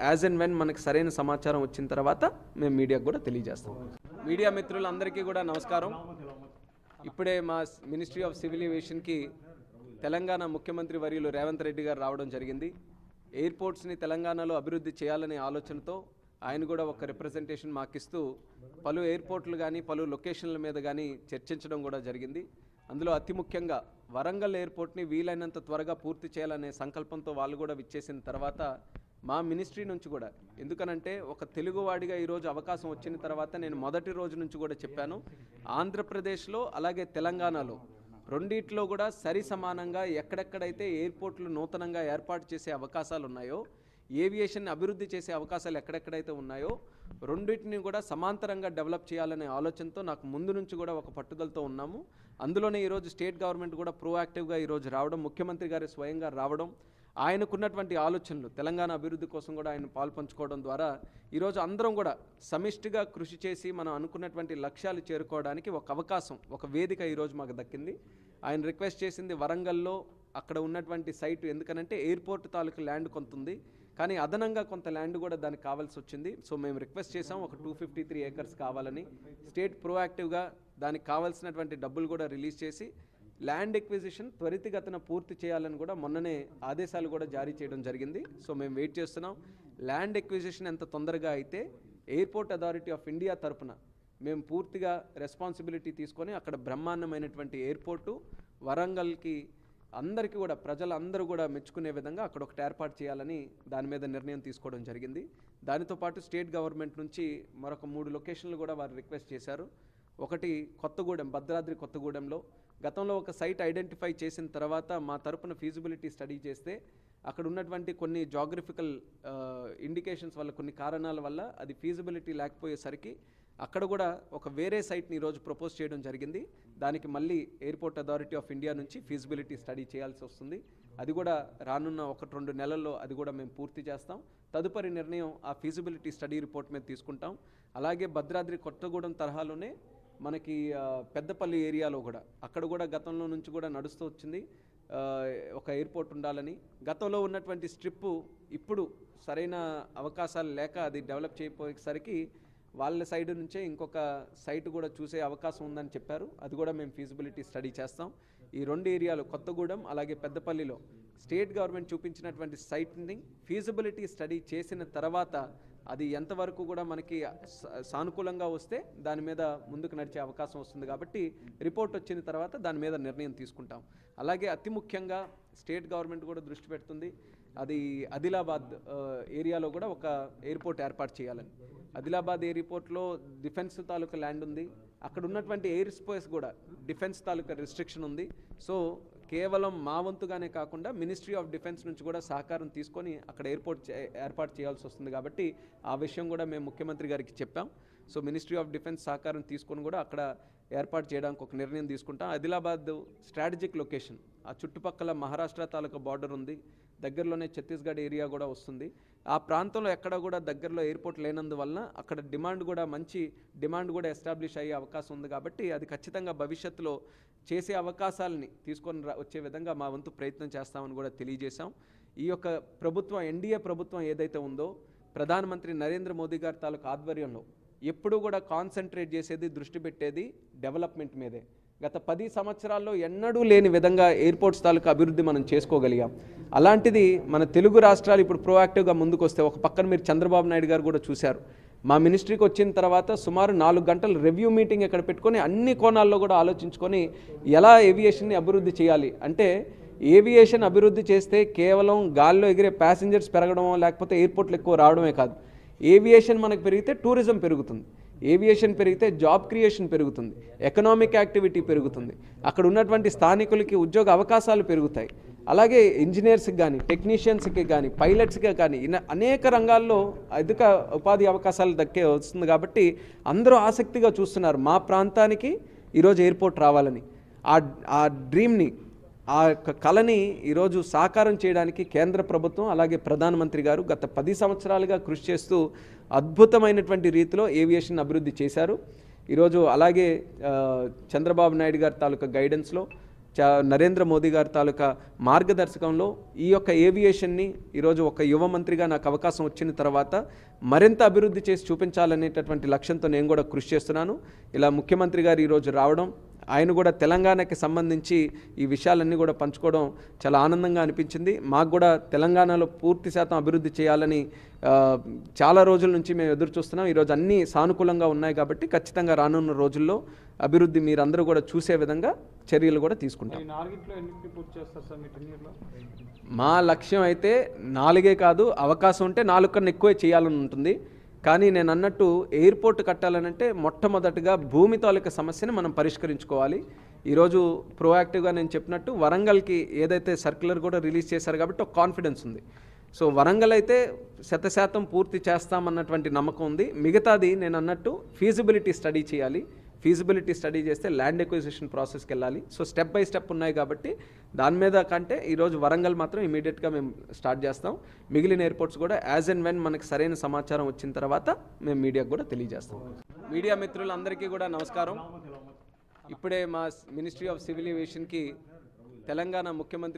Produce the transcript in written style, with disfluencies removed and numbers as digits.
As and when మనకు సరైన సమాచారం వచ్చిన తర్వాత మేము మీడియాకు కూడా తెలియజేస్తాం. మీడియా మిత్రులందరికీ కూడా నమస్కారం. ఇప్పుడే మా మినిస్ట్రీ ఆఫ్ సివిల్ ఏవియేషన్కి తెలంగాణ ముఖ్యమంత్రి వర్యులు రేవంత్ రెడ్డి గారు రావడం జరిగింది. ఎయిర్పోర్ట్స్ని తెలంగాణలో అభివృద్ధి చేయాలనే ఆలోచనతో ఆయన కూడా ఒక రిప్రజెంటేషన్ మాకిస్తూ పలు ఎయిర్పోర్ట్లు కానీ పలు లొకేషన్ల మీద కానీ చర్చించడం కూడా జరిగింది. అందులో అతి ముఖ్యంగా వరంగల్ ఎయిర్పోర్ట్ని వీలైనంత త్వరగా పూర్తి చేయాలనే సంకల్పంతో వాళ్ళు కూడా విచ్చేసిన తర్వాత మా మినిస్ట్రీ నుంచి కూడా, ఎందుకనంటే ఒక తెలుగువాడిగా ఈరోజు అవకాశం వచ్చిన తర్వాత నేను మొదటి రోజు నుంచి కూడా చెప్పాను, ఆంధ్రప్రదేశ్లో అలాగే తెలంగాణలో రెండిట్లో కూడా సరి సమానంగా ఎక్కడెక్కడైతే ఎయిర్పోర్ట్లు నూతనంగా ఏర్పాటు చేసే అవకాశాలు ఉన్నాయో, ఏవియేషన్ అభివృద్ధి చేసే అవకాశాలు ఎక్కడెక్కడైతే ఉన్నాయో రెండింటిని కూడా సమాంతరంగా డెవలప్ చేయాలనే ఆలోచనతో నాకు ముందు నుంచి కూడా ఒక పట్టుదలతో ఉన్నాము. అందులోనే ఈరోజు స్టేట్ గవర్నమెంట్ కూడా ప్రోయాక్టివ్గా ఈరోజు రావడం, ముఖ్యమంత్రి గారు స్వయంగా రావడం, ఆయనకున్నటువంటి ఆలోచనలు తెలంగాణ అభివృద్ధి కోసం కూడా ఆయన పాల్పంచుకోవడం ద్వారా ఈరోజు అందరం కూడా సమిష్టిగా కృషి చేసి మనం అనుకున్నటువంటి లక్ష్యాలు చేరుకోవడానికి ఒక అవకాశం, ఒక వేదిక ఈరోజు మాకు దక్కింది. ఆయన రిక్వెస్ట్ చేసింది వరంగల్లో అక్కడ ఉన్నటువంటి సైట్, ఎందుకనంటే ఎయిర్పోర్ట్ తాలూకు ల్యాండ్ కొంత ఉంది, కానీ అదనంగా కొంత ల్యాండ్ కూడా దానికి కావాల్సి వచ్చింది. సో మేము రిక్వెస్ట్ చేసాం ఒక 253 ఏకర్స్ కావాలని. స్టేట్ ప్రోయాక్టివ్గా దానికి కావాల్సినటువంటి డబ్బులు కూడా రిలీజ్ చేసి ల్యాండ్ ఎక్విజిషన్ త్వరితగతిన పూర్తి చేయాలని కూడా మొన్ననే ఆదేశాలు కూడా జారీ చేయడం జరిగింది. సో మేము వెయిట్ చేస్తున్నాం. ల్యాండ్ ఎక్విజిషన్ ఎంత తొందరగా అయితే ఎయిర్పోర్ట్ అథారిటీ ఆఫ్ ఇండియా తరఫున మేము పూర్తిగా రెస్పాన్సిబిలిటీ తీసుకొని అక్కడ బ్రహ్మాండమైనటువంటి ఎయిర్పోర్టు వరంగల్కి అందరికీ కూడా ప్రజలందరూ కూడా మెచ్చుకునే విధంగా అక్కడ ఒకటి ఏర్పాటు చేయాలని దాని మీద నిర్ణయం తీసుకోవడం జరిగింది. దానితో పాటు స్టేట్ గవర్నమెంట్ నుంచి మరొక 3 లొకేషన్లు కూడా వారు రిక్వెస్ట్ చేశారు. ఒకటి కొత్తగూడెం, భద్రాద్రి కొత్తగూడెంలో గతంలో ఒక సైట్ ఐడెంటిఫై చేసిన తర్వాత మా తరపున ఫీజిబిలిటీ స్టడీ చేస్తే అక్కడ ఉన్నటువంటి కొన్ని జాగ్రఫికల్ ఇండికేషన్స్ వల్ల, కొన్ని కారణాల వల్ల అది ఫీజిబిలిటీ లేకపోయేసరికి అక్కడ కూడా ఒక వేరే సైట్ని ఈరోజు ప్రపోజ్ చేయడం జరిగింది. దానికి మళ్ళీ ఎయిర్పోర్ట్ అథారిటీ ఆఫ్ ఇండియా నుంచి ఫీజిబిలిటీ స్టడీ చేయాల్సి వస్తుంది. అది కూడా రానున్న 1-2 నెలల్లో అది కూడా మేము పూర్తి చేస్తాం. తదుపరి నిర్ణయం ఆ ఫీజిబిలిటీ స్టడీ రిపోర్ట్ మీద తీసుకుంటాం. అలాగే భద్రాద్రి కొత్తగూడెం తరహాలోనే మనకి పెద్దపల్లి ఏరియాలో కూడా, అక్కడ కూడా గతంలో నుంచి కూడా నడుస్తూ వచ్చింది ఒక ఎయిర్పోర్ట్ ఉండాలని. గతంలో ఉన్నటువంటి స్ట్రిప్పు ఇప్పుడు సరైన అవకాశాలు లేక అది డెవలప్ చేయకపోయేసరికి వాళ్ళ సైడ్ నుంచే ఇంకొక సైట్ కూడా చూసే అవకాశం ఉందని చెప్పారు. అది కూడా మేము ఫీజిబిలిటీ స్టడీ చేస్తాం. ఈ 2 ఏరియాలు కొత్తగూడెం అలాగే పెద్దపల్లిలో స్టేట్ గవర్నమెంట్ చూపించినటువంటి సైట్ని ఫీజిబిలిటీ స్టడీ చేసిన తర్వాత అది ఎంతవరకు కూడా మనకి సానుకూలంగా వస్తే దాని మీద ముందుకు నడిచే అవకాశం వస్తుంది. కాబట్టి రిపోర్ట్ వచ్చిన తర్వాత దాని మీద నిర్ణయం తీసుకుంటాం. అలాగే అతి ముఖ్యంగా స్టేట్ గవర్నమెంట్ కూడా దృష్టి పెడుతుంది, అది ఆదిలాబాద్ ఏరియాలో కూడా ఒక ఎయిర్పోర్ట్ ఏర్పాటు చేయాలని. ఆదిలాబాద్ ఎయిర్పోర్ట్లో డిఫెన్స్ తాలూకా ల్యాండ్ ఉంది, అక్కడ ఉన్నటువంటి ఎయిర్ స్పేస్ కూడా డిఫెన్స్ తాలూకా రిస్ట్రిక్షన్ ఉంది. సో కేవలం మా వంతుగానే కాకుండా మినిస్ట్రీ ఆఫ్ డిఫెన్స్ నుంచి కూడా సహకారం తీసుకొని అక్కడ ఎయిర్పోర్ట్ ఏర్పాటు చేయాల్సి వస్తుంది. కాబట్టి ఆ విషయం కూడా మేము ముఖ్యమంత్రి గారికి చెప్పాం. సో మినిస్ట్రీ ఆఫ్ డిఫెన్స్ సహకారం తీసుకొని కూడా అక్కడ ఏర్పాటు చేయడానికి ఒక నిర్ణయం తీసుకుంటాం. ఆదిలాబాద్ స్ట్రాటజిక్ లొకేషన్, ఆ చుట్టుపక్కల మహారాష్ట్ర తాలూకా బార్డర్ ఉంది, దగ్గరలోనే ఛత్తీస్గఢ్ ఏరియా కూడా వస్తుంది. ఆ ప్రాంతంలో ఎక్కడ కూడా దగ్గరలో ఎయిర్పోర్ట్ లేనందువల్ల అక్కడ మంచి డిమాండ్ కూడా ఎస్టాబ్లిష్ అయ్యే అవకాశం ఉంది. కాబట్టి అది ఖచ్చితంగా భవిష్యత్తులో చేసే అవకాశాలని తీసుకొని వచ్చే విధంగా మా వంతు ప్రయత్నం చేస్తామని కూడా తెలియజేశాం. ఈ యొక్క ప్రభుత్వం, ఎన్డీఏ ప్రభుత్వం ఏదైతే ఉందో, ప్రధానమంత్రి నరేంద్ర మోదీ గారి తాలూకా ఆధ్వర్యంలో ఎప్పుడూ కూడా కాన్సన్ట్రేట్ చేసేది, దృష్టి పెట్టేది డెవలప్మెంట్ మీదే. గత 10 సంవత్సరాల్లో ఎన్నడూ లేని విధంగా ఎయిర్పోర్ట్స్ తాలూకా అభివృద్ధి మనం చేసుకోగలిగాం. అలాంటిది మన తెలుగు రాష్ట్రాలు ఇప్పుడు ప్రోయాక్టివ్గా ముందుకు వస్తే, ఒక పక్కన మీరు చంద్రబాబు నాయుడు గారు కూడా చూశారు, మా మినిస్ట్రీకి వచ్చిన తర్వాత సుమారు 4 గంటలు రివ్యూ మీటింగ్ ఇక్కడ పెట్టుకొని అన్ని కోణాల్లో కూడా ఆలోచించుకొని ఎలా ఏవియేషన్ని అభివృద్ధి చేయాలి. అంటే ఏవియేషన్ అభివృద్ధి చేస్తే కేవలం గాల్లో ఎగిరే ప్యాసింజర్స్ పెరగడమో లేకపోతే ఎయిర్పోర్ట్లు ఎక్కువ రావడమే కాదు. ఏవియేషన్ మనకు పెరిగితే టూరిజం పెరుగుతుంది, ఏవియేషన్ పెరిగితే జాబ్ క్రియేషన్ పెరుగుతుంది, ఎకనామిక్ యాక్టివిటీ పెరుగుతుంది, అక్కడ ఉన్నటువంటి స్థానికులకి ఉద్యోగ అవకాశాలు పెరుగుతాయి. అలాగే ఇంజనీర్స్కి కానీ, టెక్నీషియన్స్కి కానీ, పైలట్స్కి కానీ అనేక రంగాల్లో అధిక ఉపాధి అవకాశాలు వస్తుంది. కాబట్టి అందరూ ఆసక్తిగా చూస్తున్నారు మా ప్రాంతానికి ఈరోజు ఎయిర్పోర్ట్ రావాలని. ఆ డ్రీమ్ని, ఆ కళని ఈరోజు సాకారం చేయడానికి కేంద్ర ప్రభుత్వం అలాగే ప్రధానమంత్రి గారు గత 10 సంవత్సరాలుగా కృషి చేస్తూ అద్భుతమైనటువంటి రీతిలో ఏవియేషన్ అభివృద్ధి చేశారు. ఈరోజు అలాగే చంద్రబాబు నాయుడు గారి తాలూకా గైడెన్స్లో నరేంద్ర మోదీ గారి తాలూకా మార్గదర్శకంలో ఈ యొక్క ఏవియేషన్ని ఈరోజు ఒక యువ మంత్రిగా నాకు అవకాశం వచ్చిన తర్వాత మరింత అభివృద్ధి చేసి చూపించాలనేటటువంటి లక్ష్యంతో నేను కూడా కృషి చేస్తున్నాను. ఇలా ముఖ్యమంత్రి గారు ఈరోజు రావడం, ఆయన కూడా తెలంగాణకి సంబంధించి ఈ విషయాలన్నీ కూడా పంచుకోవడం చాలా ఆనందంగా అనిపించింది. మాకు కూడా తెలంగాణలో పూర్తి శాతం అభివృద్ధి చేయాలని చాలా రోజుల నుంచి మేము ఎదురు చూస్తున్నాం. ఈరోజు అన్నీ సానుకూలంగా ఉన్నాయి కాబట్టి ఖచ్చితంగా రానున్న రోజుల్లో అభివృద్ధి మీరందరూ కూడా చూసే విధంగా చర్యలు కూడా తీసుకుంటాం. మా లక్ష్యం అయితే 4 కాదు, అవకాశం ఉంటే 4 కన్నా ఎక్కువే చేయాలని ఉంటుంది. కానీ నేను అన్నట్టు ఎయిర్పోర్ట్ కట్టాలనంటే మొట్టమొదటిగా భూమి తాలూకా సమస్యను మనం పరిష్కరించుకోవాలి. ఈరోజు ప్రోయాక్టివ్గా నేను చెప్పినట్టు వరంగల్కి ఏదైతే సర్క్యులర్ కూడా రిలీజ్ చేశారు కాబట్టి ఒక కాన్ఫిడెన్స్ ఉంది. సో వరంగల్ అయితే 100% పూర్తి చేస్తామన్నటువంటి నమ్మకం ఉంది. మిగతాది నేను అన్నట్టు ఫీజిబిలిటీ స్టడీ చేయాలి. ఫీజిబిలిటీ స్టడీ చేస్తే ల్యాండ్ ఎక్విజిషన్ ప్రాసెస్కి వెళ్ళాలి. సో స్టెప్ బై స్టెప్ ఉన్నాయి కాబట్టి దాని మీద కంటే ఈరోజు వరంగల్ మాత్రం ఇమీడియట్గా మేము స్టార్ట్ చేస్తాం. మిగిలిన ఎయిర్పోర్ట్స్ కూడా యాజ్ అండ్ వెన్ మనకి సరైన సమాచారం వచ్చిన తర్వాత మేము మీడియాకు కూడా తెలియజేస్తాం. మీడియా మిత్రులందరికీ కూడా నమస్కారం. ఇప్పుడే మా మినిస్ట్రీ ఆఫ్ సివిల్ ఏవియేషన్కి తెలంగాణ ముఖ్యమంత్రి